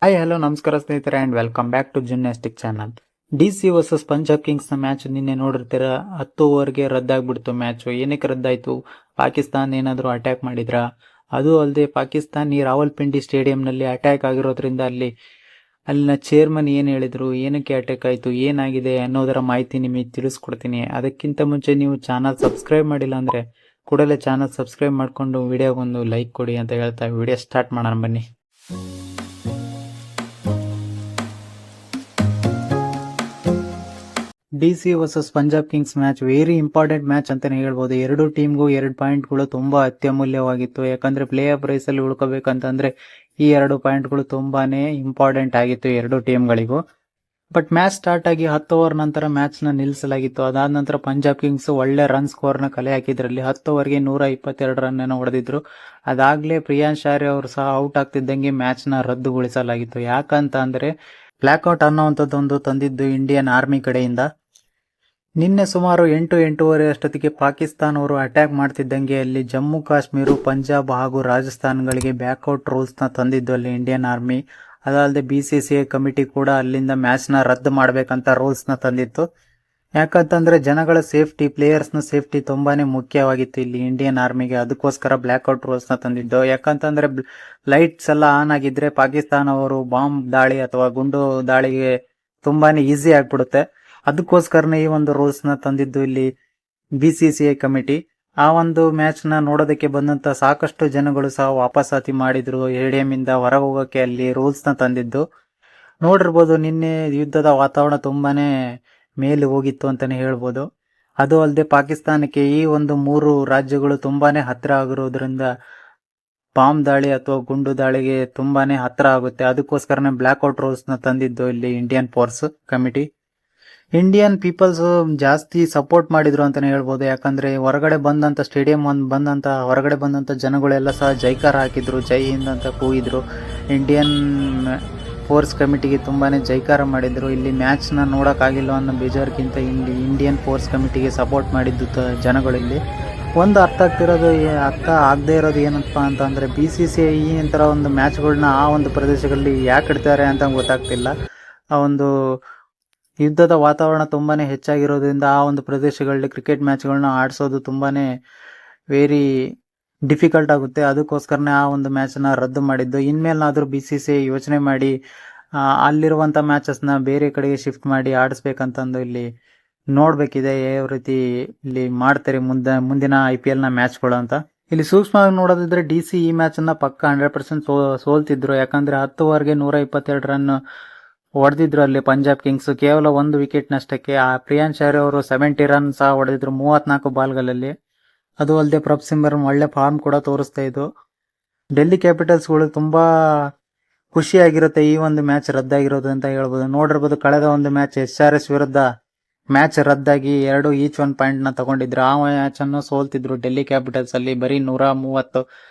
Hi hello ನಮಸ್ಕಾರ ಸ್ನೇಹಿತರೆ and welcome back to gymnastic channel. DC versus Punjab ಕಿಂಗ್ಸ್ನ match ನಿನ್ನೆ ನೋಡಿರ್ತೀರ. 10 ಓವರ್ಗೆ ರದ್ದಾಗ್ಬಿಡ್ತು ಮ್ಯಾಚು. ಏನಕ್ಕೆ ರದ್ದಾಯಿತು? ಪಾಕಿಸ್ತಾನ ಏನಾದರೂ ಅಟ್ಯಾಕ್ ಮಾಡಿದ್ರಾ? ಅದು ಅಲ್ಲದೆ ಪಾಕಿಸ್ತಾನ ಈ ರಾವಲ್ಪಿಂಡಿ ಸ್ಟೇಡಿಯಂನಲ್ಲಿ ಅಟ್ಯಾಕ್ ಆಗಿರೋದ್ರಿಂದ ಅಲ್ಲಿನ ಚೇರ್ಮನ್ ಏನು ಹೇಳಿದ್ರು, ಏನಕ್ಕೆ ಅಟ್ಯಾಕ್ ಆಯಿತು, ಏನಾಗಿದೆ ಅನ್ನೋದರ ಮಾಹಿತಿ ನಿಮಗೆ ತಿಳಿಸ್ಕೊಡ್ತೀನಿ. ಅದಕ್ಕಿಂತ ಮುಂಚೆ ನೀವು ಚಾನಲ್ ಸಬ್ಸ್ಕ್ರೈಬ್ ಮಾಡಿಲ್ಲ ಅಂದರೆ ಕೂಡಲೇ ಚಾನಲ್ ಸಬ್ಸ್ಕ್ರೈಬ್ ಮಾಡಿಕೊಂಡು ವಿಡಿಯೋಗೊಂದು ಲೈಕ್ ಕೊಡಿ ಅಂತ ಹೇಳ್ತಾ ವಿಡಿಯೋ ಸ್ಟಾರ್ಟ್ ಮಾಡೋಣ ಬನ್ನಿ. DC versus Punjab Kings match very important match ಅಂತಾನೆ ಹೇಳ್ಬೋದು. ಎರಡು ಟೀಮ್ಗೂ 2 ಪಾಯಿಂಟ್ಗಳು ತುಂಬಾ ಅತ್ಯಮೂಲ್ಯವಾಗಿತ್ತು. ಯಾಕಂದ್ರೆ ಪ್ಲೇ ಆಫ್ ರೇಸ್ ಅಲ್ಲಿ ಉಳ್ಕೋಬೇಕಂತಂದ್ರೆ ಈ 2 ಪಾಯಿಂಟ್ಗಳು ತುಂಬಾನೇ ಇಂಪಾರ್ಟೆಂಟ್ ಆಗಿತ್ತು ಎರಡು ಟೀಮ್ಗಳಿಗೂ. ಬಟ್ ಮ್ಯಾಚ್ ಸ್ಟಾರ್ಟ್ ಆಗಿ 10 ಓವರ್ ನಂತರ ಮ್ಯಾಚ್ ನ ನಿಲ್ಲಿಸಲಾಗಿತ್ತು. ಅದಾದ ನಂತರ ಪಂಜಾಬ್ ಕಿಂಗ್ಸ್ ಒಳ್ಳೆ ರನ್ ಸ್ಕೋರ್ ನ ಕಲೆ ಹಾಕಿದ್ರಲ್ಲಿ 10 ಓವರ್ಗೆ 122 ರನ್ ಅನ್ನು ಹೊಡೆದಿದ್ರು. ಅದಾಗ್ಲೇ ಪ್ರಿಯಾಂಶ್ ಆರ್ಯ ಅವರು ಸಹ ಔಟ್ ಆಗ್ತಿದ್ದಂಗೆ ಮ್ಯಾಚ್ ನ ರದ್ದುಗೊಳಿಸಲಾಗಿತ್ತು. ಯಾಕಂತ ಅಂದ್ರೆ ಬ್ಲಾಕ್ಔಟ್ ಅನ್ನುವಂಥದ್ದೊಂದು ತಂದಿದ್ದು ಇಂಡಿಯನ್ ಆರ್ಮಿ ಕಡೆಯಿಂದ. ನಿನ್ನೆ ಸುಮಾರು 8-8:30 ಅಷ್ಟೊತ್ತಿಗೆ ಪಾಕಿಸ್ತಾನ ಅವರು ಅಟ್ಯಾಕ್ ಮಾಡ್ತಿದ್ದಂಗೆ ಅಲ್ಲಿ ಜಮ್ಮು ಕಾಶ್ಮೀರ, ಪಂಜಾಬ್ ಹಾಗೂ ರಾಜಸ್ಥಾನ್ಗಳಿಗೆ ಬ್ಯಾಕ್ಔಟ್ ರೂಲ್ಸ್ನ ತಂದಿದ್ದು ಅಲ್ಲಿ ಇಂಡಿಯನ್ ಆರ್ಮಿ. ಅದಲ್ಲದೆ BCCI ಕಮಿಟಿ ಕೂಡ ಅಲ್ಲಿಂದ ಮ್ಯಾಚ್ನ ರದ್ದು ಮಾಡಬೇಕಂತ ರೂಲ್ಸ್ನ ತಂದಿತ್ತು. ಯಾಕಂತಂದ್ರೆ ಜನಗಳ ಸೇಫ್ಟಿ, ಪ್ಲೇಯರ್ಸ್ನ ಸೇಫ್ಟಿ ತುಂಬಾನೇ ಮುಖ್ಯವಾಗಿತ್ತು ಇಲ್ಲಿ ಇಂಡಿಯನ್ ಆರ್ಮಿಗೆ. ಅದಕ್ಕೋಸ್ಕರ ಬ್ಲಾಕ್ಔಟ್ ರೂಲ್ಸ್ನ ತಂದಿದ್ದು. ಯಾಕಂತಂದ್ರೆ ಲೈಟ್ಸ್ ಎಲ್ಲ ಆನ್ ಆಗಿದ್ರೆ ಪಾಕಿಸ್ತಾನ ಅವರು ಬಾಂಬ್ ದಾಳಿ ಅಥವಾ ಗುಂಡು ದಾಳಿಗೆ ತುಂಬಾನೇ ಈಸಿ ಆಗ್ಬಿಡುತ್ತೆ. ಅದಕ್ಕೋಸ್ಕರನೇ ಈ ಒಂದು ರೂಲ್ಸ್ ನ ತಂದಿದ್ದು ಇಲ್ಲಿ BCCI ಕಮಿಟಿ. ಆ ಒಂದು ಮ್ಯಾಚ್ ನ ನೋಡೋದಕ್ಕೆ ಬಂದಂತ ಸಾಕಷ್ಟು ಜನಗಳು ಸಹ ವಾಪಸಾತಿ ಮಾಡಿದ್ರು. ಸ್ಟೇಡಿಯಂ ಇಂದ ಹೊರಗೆ ಹೋಗೋಕೆ ಅಲ್ಲಿ ರೂಲ್ಸ್ ನ ತಂದಿದ್ದು. ನೋಡಿರ್ಬೋದು, ನಿನ್ನೆ ಯುದ್ಧದ ವಾತಾವರಣ ತುಂಬಾನೇ ಮೇಲೆ ಹೋಗಿತ್ತು ಅಂತಾನೆ ಹೇಳ್ಬೋದು. ಅದು ಅಲ್ಲದೆ ಪಾಕಿಸ್ತಾನಕ್ಕೆ ಈ ಒಂದು 3 ರಾಜ್ಯಗಳು ತುಂಬಾನೇ ಹತ್ತಿರ ಆಗಿರೋದ್ರಿಂದ ಬಾಂಬ್ ದಾಳಿ ಅಥವಾ ಗುಂಡು ದಾಳಿಗೆ ತುಂಬಾನೇ ಹತ್ತಿರ ಆಗುತ್ತೆ. ಅದಕ್ಕೋಸ್ಕರನೇ ಬ್ಲಾಕ್ಔಟ್ ರೂಲ್ಸ್ ನ ತಂದಿದ್ದು ಇಲ್ಲಿ Indian force committee. Indian peoples ಜಾಸ್ತಿ ಸಪೋರ್ಟ್ ಮಾಡಿದ್ರು ಅಂತಾನೆ ಹೇಳ್ಬೋದು. ಯಾಕಂದ್ರೆ ಹೊರಗಡೆ ಬಂದಂತ ಸ್ಟೇಡಿಯಂ ಹೊರಗಡೆ ಬಂದಂತ ಜನಗಳೆಲ್ಲ ಸಹ ಜೈಕಾರ ಹಾಕಿದ್ರು, ಜೈ ಹಿಂದ್ ಅಂತ ಕೂಗಿದ್ರು. ಇಂಡಿಯನ್ ಫೋರ್ಸ್ ಕಮಿಟಿಗೆ ತುಂಬಾನೇ ಜೈಕಾರ ಮಾಡಿದ್ರು. ಇಲ್ಲಿ ಮ್ಯಾಚ್ ನ ನೋಡಕ್ ಆಗಿಲ್ಲ ಅನ್ನೋ ಬೇಜಾರ್ಗಿಂತ ಇಲ್ಲಿ ಇಂಡಿಯನ್ ಫೋರ್ಸ್ ಕಮಿಟಿಗೆ ಸಪೋರ್ಟ್ ಮಾಡಿದ್ದು ಜನಗಳಲ್ಲಿ. ಒಂದು ಅರ್ಥ ಆಗದೆ ಇರೋದು ಏನಪ್ಪಾ ಅಂತಂದ್ರೆ BCCI ಈ ತರ ಒಂದು ಮ್ಯಾಚ್ಗಳನ್ನ ಆ ಒಂದು ಪ್ರದೇಶಗಳಲ್ಲಿ ಯಾಕೆ ಇಡ್ತಾರೆ ಅಂತ ಗೊತ್ತಾಗ್ತಿಲ್ಲ. ಆ ಒಂದು ಯುದ್ಧದ ವಾತಾವರಣ ತುಂಬಾನೇ ಹೆಚ್ಚಾಗಿರೋದ್ರಿಂದ ಆ ಒಂದು ಪ್ರದೇಶಗಳಲ್ಲಿ ಕ್ರಿಕೆಟ್ ಮ್ಯಾಚ್ಗಳನ್ನ ಆಡಿಸೋದು ತುಂಬಾನೇ ವೆರಿ ಡಿಫಿಕಲ್ಟ್ ಆಗುತ್ತೆ. ಅದಕ್ಕೋಸ್ಕರನೇ ಆ ಒಂದು ಮ್ಯಾಚನ್ನ ರದ್ದು ಮಾಡಿದ್ದು. ಇನ್ಮೇಲಾದ್ರೂ BCCI ಯೋಚನೆ ಮಾಡಿ ಅಲ್ಲಿರುವಂಥ ಮ್ಯಾಚಸ್ನ ಬೇರೆ ಕಡೆಗೆ ಶಿಫ್ಟ್ ಮಾಡಿ ಆಡಿಸ್ಬೇಕಂತಂದು ಇಲ್ಲಿ ನೋಡಬೇಕಿದೆ. ಯಾವ ರೀತಿ ಇಲ್ಲಿ ಮಾಡ್ತಾರೆ ಮುಂದಿನ IPL ನ ಮ್ಯಾಚ್ಗಳು ಅಂತ. ಇಲ್ಲಿ ಸೂಕ್ಷ್ಮವಾಗಿ ನೋಡೋದಿದ್ರೆ DC ಈ ಮ್ಯಾಚನ್ನ ಪಕ್ಕ 100% ಸೋಲ್ತಿದ್ರು. ಯಾಕಂದ್ರೆ 10 ಓವರ್ಗೆ 122 ರನ್ ಹೊಡೆದಿದ್ರು ಅಲ್ಲಿ ಪಂಜಾಬ್ ಕಿಂಗ್ಸ್ ಕೇವಲ 1 ವಿಕೆಟ್ ನಷ್ಟಕ್ಕೆ. ಆ ಪ್ರಿಯಾಂಶ್ ಆರ್ಯ ಅವರು 70 ರನ್ ಸಹ ಹೊಡೆದಿದ್ರು 34 ಬಾಲ್ಗಳಲ್ಲಿ. ಅದು ಅಲ್ಲದೆ ಪ್ರಭ್ ಸಿಮ್ರನ್ ಒಳ್ಳೆ ಫಾರ್ಮ್ ಕೂಡ ತೋರಿಸ್ತಾ ಇದ್ದು. ಡೆಲ್ಲಿ ಕ್ಯಾಪಿಟಲ್ಸ್ಗಳು ತುಂಬಾ ಖುಷಿಯಾಗಿರುತ್ತೆ ಈ ಒಂದು ಮ್ಯಾಚ್ ರದ್ದಾಗಿರೋದು ಅಂತ ಹೇಳ್ಬೋದು. ನೋಡಿರ್ಬೋದು, ಕಳೆದ ಒಂದು ಮ್ಯಾಚ್ SRS ವಿರುದ್ಧ ಮ್ಯಾಚ್ ರದ್ದಾಗಿ 2 ಈಚ್ 1 ಪಾಯಿಂಟ್ ನ ತಗೊಂಡಿದ್ರು. ಆ ಮ್ಯಾಚ್ ಅನ್ನು ಸೋಲ್ತಿದ್ರು ಡೆಲ್ಲಿ ಕ್ಯಾಪಿಟಲ್ಸ್ ಅಲ್ಲಿ. ಬರೀ 130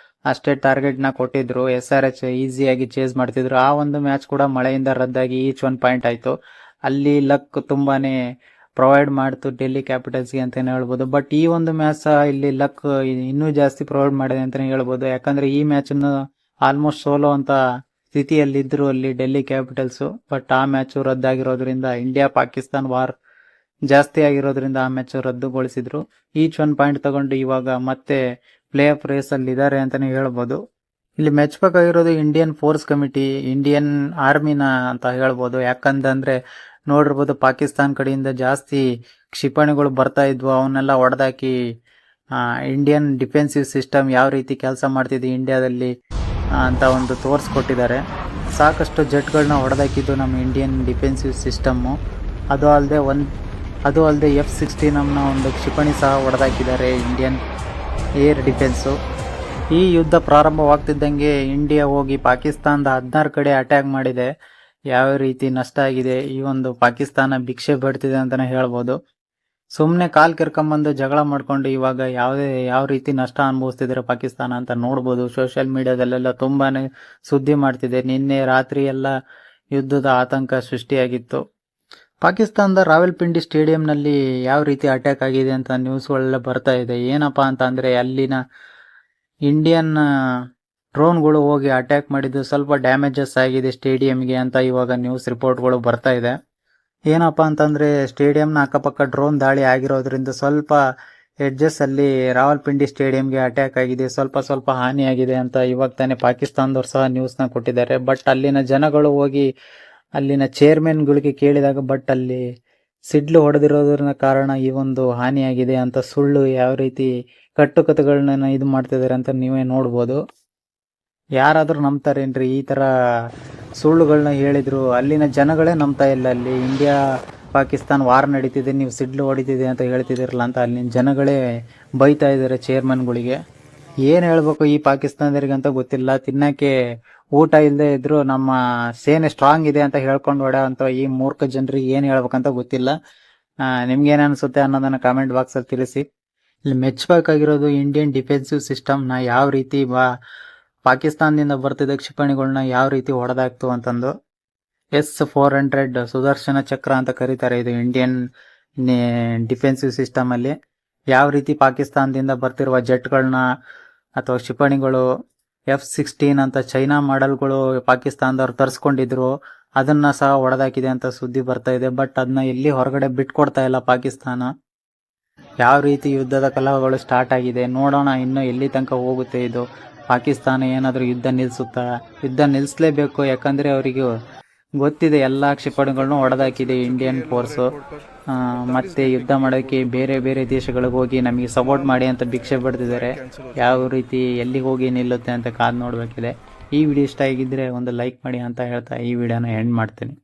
ಅಷ್ಟೇ ಟಾರ್ಗೆಟ್ ನ ಕೊಟ್ಟಿದ್ರು. SRH ಈಸಿಯಾಗಿ ಚೇಸ್ ಮಾಡ್ತಿದ್ರು. ಆ ಒಂದು ಮ್ಯಾಚ್ ಕೂಡ ಮಳೆಯಿಂದ ರದ್ದಾಗಿ ಈಚ್ 1 ಪಾಯಿಂಟ್ ಆಯ್ತು. ಅಲ್ಲಿ ಲಕ್ ತುಂಬಾನೇ ಪ್ರೊವೈಡ್ ಮಾಡ್ತು ಡೆಲ್ಲಿ ಕ್ಯಾಪಿಟಲ್ಸ್ಗೆ ಅಂತಾನೆ ಹೇಳ್ಬೋದು. ಬಟ್ ಈ ಒಂದು ಮ್ಯಾಚ್ ಸಹ ಇಲ್ಲಿ ಲಕ್ ಇನ್ನೂ ಜಾಸ್ತಿ ಪ್ರೊವೈಡ್ ಮಾಡಿದೆ ಅಂತಾನೆ ಹೇಳ್ಬೋದು. ಯಾಕಂದ್ರೆ ಈ ಮ್ಯಾಚ್ ಅನ್ನು ಆಲ್ಮೋಸ್ಟ್ ಸೋಲೋ ಅಂತ ಸ್ಥಿತಿಯಲ್ಲಿದ್ರು ಅಲ್ಲಿ ಡೆಲ್ಲಿ ಕ್ಯಾಪಿಟಲ್ಸ್. ಬಟ್ ಆ ಮ್ಯಾಚ್ ರದ್ದಾಗಿರೋದ್ರಿಂದ ಇಂಡಿಯಾ ಪಾಕಿಸ್ತಾನ್ ವಾರ್ ಜಾಸ್ತಿ ಆಗಿರೋದ್ರಿಂದ ಆ ಮ್ಯಾಚ್ ರದ್ದುಗೊಳಿಸಿದ್ರು. ಈಚ್ 1 ಪಾಯಿಂಟ್ ತಗೊಂಡು ಇವಾಗ ಮತ್ತೆ ಪ್ಲೇ ಆಫ್ ರೇಸ್ ಅಲ್ಲಿ ಇದ್ದಾರೆ ಅಂತಾನೆ ಹೇಳ್ಬೋದು. ಇಲ್ಲಿ ಮೆಚ್ಚಬೇಕಾಗಿರೋದು ಇಂಡಿಯನ್ ಫೋರ್ಸ್ ಕಮಿಟಿ, ಇಂಡಿಯನ್ ಆರ್ಮಿನ ಅಂತ ಹೇಳ್ಬೋದು. ಯಾಕಂತಂದ್ರೆ ನೋಡಿರ್ಬೋದು, ಪಾಕಿಸ್ತಾನ್ ಕಡೆಯಿಂದ ಜಾಸ್ತಿ ಕ್ಷಿಪಣಿಗಳು ಬರ್ತಾ ಇದ್ವು. ಅವನ್ನೆಲ್ಲ ಹೊಡೆದಾಕಿ ಇಂಡಿಯನ್ ಡಿಫೆನ್ಸಿವ್ ಸಿಸ್ಟಮ್ ಯಾವ ರೀತಿ ಕೆಲಸ ಮಾಡ್ತಿದೆ ಇಂಡಿಯಾದಲ್ಲಿ ಅಂತ ಒಂದು ತೋರಿಸ್ಕೊಟ್ಟಿದ್ದಾರೆ. ಸಾಕಷ್ಟು ಜೆಟ್ಗಳನ್ನ ಹೊಡೆದಾಕಿದ್ದು ನಮ್ಮ ಇಂಡಿಯನ್ ಡಿಫೆನ್ಸಿವ್ ಸಿಸ್ಟಮ್ಮು. ಅದು ಅಲ್ಲದೆ F-16 ಅನ್ನೋ ಒಂದು ಕ್ಷಿಪಣಿ ಸಹ ಹೊಡೆದಾಕಿದ್ದಾರೆ ಇಂಡಿಯನ್ ಏರ್ ಡಿಫೆನ್ಸು. ಈ ಯುದ್ಧ ಪ್ರಾರಂಭವಾಗ್ತಿದ್ದಂಗೆ ಇಂಡಿಯಾ ಹೋಗಿ ಪಾಕಿಸ್ತಾನದ 16 ಕಡೆ ಅಟ್ಯಾಕ್ ಮಾಡಿದೆ. ಯಾವ ರೀತಿ ನಷ್ಟ ಆಗಿದೆ, ಈ ಒಂದು ಪಾಕಿಸ್ತಾನ ಭಿಕ್ಷೆ ಬೇಡ್ತಿದೆ ಅಂತಾನೆ ಹೇಳ್ಬೋದು. ಸುಮ್ಮನೆ ಕಾಲ್ ಕೆರ್ಕೊಂಬಂದು ಜಗಳ ಮಾಡ್ಕೊಂಡು ಇವಾಗ ಯಾವ ರೀತಿ ನಷ್ಟ ಅನುಭವಿಸ್ತಿದ್ರೆ ಪಾಕಿಸ್ತಾನ ಅಂತ ನೋಡ್ಬೋದು. ಸೋಷಿಯಲ್ ಮೀಡಿಯಾದಲ್ಲೆಲ್ಲ ತುಂಬಾನೇ ಸುದ್ದಿ ಮಾಡ್ತಿದೆ. ನಿನ್ನೆ ರಾತ್ರಿ ಎಲ್ಲ ಯುದ್ಧದ ಆತಂಕ ಸೃಷ್ಟಿಯಾಗಿತ್ತು. ಪಾಕಿಸ್ತಾನದ ರಾವಲ್ಪಿಂಡಿ ಸ್ಟೇಡಿಯಂನಲ್ಲಿ ಯಾವ ರೀತಿ ಅಟ್ಯಾಕ್ ಆಗಿದೆ ಅಂತ ನ್ಯೂಸ್ಗಳೆಲ್ಲ ಬರ್ತಾ ಇದೆ. ಏನಪ್ಪಾ ಅಂತ ಅಂದ್ರೆ ಅಲ್ಲಿನ ಇಂಡಿಯನ್ ಡ್ರೋನ್ಗಳು ಹೋಗಿ ಅಟ್ಯಾಕ್ ಮಾಡಿದ್ದು ಸ್ವಲ್ಪ ಡ್ಯಾಮೇಜಸ್ ಆಗಿದೆ ಸ್ಟೇಡಿಯಂಗೆ ಅಂತ ಇವಾಗ ನ್ಯೂಸ್ ರಿಪೋರ್ಟ್ಗಳು ಬರ್ತಾ ಇದೆ. ಏನಪ್ಪಾ ಅಂತಂದ್ರೆ ಸ್ಟೇಡಿಯಂನ ಅಕ್ಕಪಕ್ಕ ಡ್ರೋನ್ ದಾಳಿ ಆಗಿರೋದ್ರಿಂದ ಸ್ವಲ್ಪ ಎಡ್ಜಸ್ ಅಲ್ಲಿ ರಾವಲ್ಪಿಂಡಿ ಸ್ಟೇಡಿಯಂಗೆ ಅಟ್ಯಾಕ್ ಆಗಿದೆ, ಸ್ವಲ್ಪ ಹಾನಿಯಾಗಿದೆ ಅಂತ ಇವಾಗ ತಾನೇ ಪಾಕಿಸ್ತಾನದವ್ರು ಸಹ ನ್ಯೂಸ್ನ ಕೊಟ್ಟಿದ್ದಾರೆ. ಬಟ್ ಅಲ್ಲಿನ ಜನಗಳು ಹೋಗಿ ಅಲ್ಲಿನ ಚೇರ್ಮನ್ಗಳಿಗೆ ಕೇಳಿದಾಗ ಬಟ್ ಅಲ್ಲಿ ಸಿಡ್ಲು ಹೊಡೆದಿರೋದ್ರ ಕಾರಣ ಈ ಒಂದು ಹಾನಿಯಾಗಿದೆ ಅಂತ ಸುಳ್ಳು ಯಾವ ರೀತಿ ಕಟ್ಟುಕತೆಗಳನ್ನ ಇದು ಮಾಡ್ತಿದ್ದಾರೆ ಅಂತ ನೀವೇ ನೋಡ್ಬೋದು. ಯಾರಾದರೂ ನಂಬ್ತಾರೇನ್ರಿ ಈ ಥರ ಸುಳ್ಳುಗಳನ್ನ ಹೇಳಿದ್ರು? ಅಲ್ಲಿನ ಜನಗಳೇ ನಂಬ್ತಾ ಇಲ್ಲ. ಅಲ್ಲಿ ಇಂಡಿಯಾ ಪಾಕಿಸ್ತಾನ ವಾರ್ ನಡೀತಿದೆ, ನೀವು ಸಿಡ್ಲು ಹೊಡಿತಿದೆ ಅಂತ ಹೇಳ್ತಿದ್ದೀರಲ್ಲ ಅಂತ ಅಲ್ಲಿನ ಜನಗಳೇ ಬೈತಾ ಇದ್ದಾರೆ ಚೇರ್ಮನ್ಗಳಿಗೆ. ಏನು ಹೇಳ್ಬೇಕು ಈ ಪಾಕಿಸ್ತಾನದವ್ರಿಗೆ ಅಂತ ಗೊತ್ತಿಲ್ಲ. ತಿನ್ನಕ್ಕೆ ಊಟ ಇಲ್ಲದೆ ಇದ್ರು ನಮ್ಮ ಸೇನೆ ಸ್ಟ್ರಾಂಗ್ ಇದೆ ಅಂತ ಹೇಳ್ಕೊಂಡು ಹೊಡ ಅಂತ ಈ ಮೂರ್ಖ ಜನರಿಗೆ ಏನು ಹೇಳ್ಬೇಕಂತ ಗೊತ್ತಿಲ್ಲ. ನಿಮ್ಗೇನು ಅನಿಸುತ್ತೆ ಅನ್ನೋದನ್ನು ಕಾಮೆಂಟ್ ಬಾಕ್ಸಲ್ಲಿ ತಿಳಿಸಿ. ಇಲ್ಲಿ ಮೆಚ್ಚಬೇಕಾಗಿರೋದು ಇಂಡಿಯನ್ ಡಿಫೆನ್ಸಿವ್ ಸಿಸ್ಟಮ್ನ ಯಾವ ರೀತಿ ಪಾಕಿಸ್ತಾನದಿಂದ ಬರ್ತಿದ್ದ ಕ್ಷಿಪಣಿಗಳನ್ನ ಯಾವ ರೀತಿ ಹೊಡೆದಾಕ್ತು ಅಂತಂದು. S-400 ಸುದರ್ಶನ ಚಕ್ರ ಅಂತ ಕರೀತಾರೆ. ಇದು ಇಂಡಿಯನ್ ಡಿಫೆನ್ಸಿವ್ ಸಿಸ್ಟಮ್ ಅಲ್ಲಿ ಯಾವ ರೀತಿ ಪಾಕಿಸ್ತಾನದಿಂದ ಬರ್ತಿರುವ ಜೆಟ್ಗಳನ್ನ ಅಥವಾ ಕ್ಷಿಪಣಿಗಳು F-16 ಅಂತ ಚೈನಾ ಮಾಡೆಲ್ಗಳು ಪಾಕಿಸ್ತಾನದವ್ರು ತರಿಸ್ಕೊಂಡಿದ್ರು, ಅದನ್ನ ಸಹ ಹೊಡೆದಾಕಿದೆ ಅಂತ ಸುದ್ದಿ ಬರ್ತಾ ಇದೆ. ಬಟ್ ಅದನ್ನ ಎಲ್ಲಿ ಹೊರಗಡೆ ಬಿಟ್ಕೊಡ್ತಾ ಇಲ್ಲ ಪಾಕಿಸ್ತಾನ. ಯಾವ ರೀತಿ ಯುದ್ಧದ ಕಲಹಗಳು ಸ್ಟಾರ್ಟ್ ಆಗಿದೆ ನೋಡೋಣ, ಇನ್ನು ಎಲ್ಲಿ ತನಕ ಹೋಗುತ್ತೆ ಇದು. ಪಾಕಿಸ್ತಾನ ಏನಾದರೂ ಯುದ್ಧ ನಿಲ್ಲಿಸುತ್ತಾ? ಯುದ್ಧ ನಿಲ್ಲಿಸಲೇಬೇಕು, ಯಾಕಂದರೆ ಅವರಿಗೆ ಗೊತ್ತಿದೆ ಎಲ್ಲ ಕ್ಷಿಪಣಿಗಳನ್ನೂ ಹೊಡೆದಾಕಿದೆ ಇಂಡಿಯನ್ ಫೋರ್ಸು. ಮತ್ತೆ ಯುದ್ಧ ಮಾಡೋಕ್ಕೆ ಬೇರೆ ಬೇರೆ ದೇಶಗಳಿಗೆ ಹೋಗಿ ನಮಗೆ ಸಪೋರ್ಟ್ ಮಾಡಿ ಅಂತ ಭಿಕ್ಷೆ ಬಿಡ್ತಿದ್ದಾರೆ. ಯಾವ ರೀತಿ ಎಲ್ಲಿಗೆ ಹೋಗಿ ನಿಲ್ಲುತ್ತೆ ಅಂತ ಕಾದು ನೋಡಬೇಕಿದೆ. ಈ ವಿಡಿಯೋ ಇಷ್ಟ ಆಗಿದ್ದರೆ ಒಂದು ಲೈಕ್ ಮಾಡಿ ಅಂತ ಹೇಳ್ತಾ ಈ ವಿಡಿಯೋನ ಎಂಡ್ ಮಾಡ್ತೀನಿ.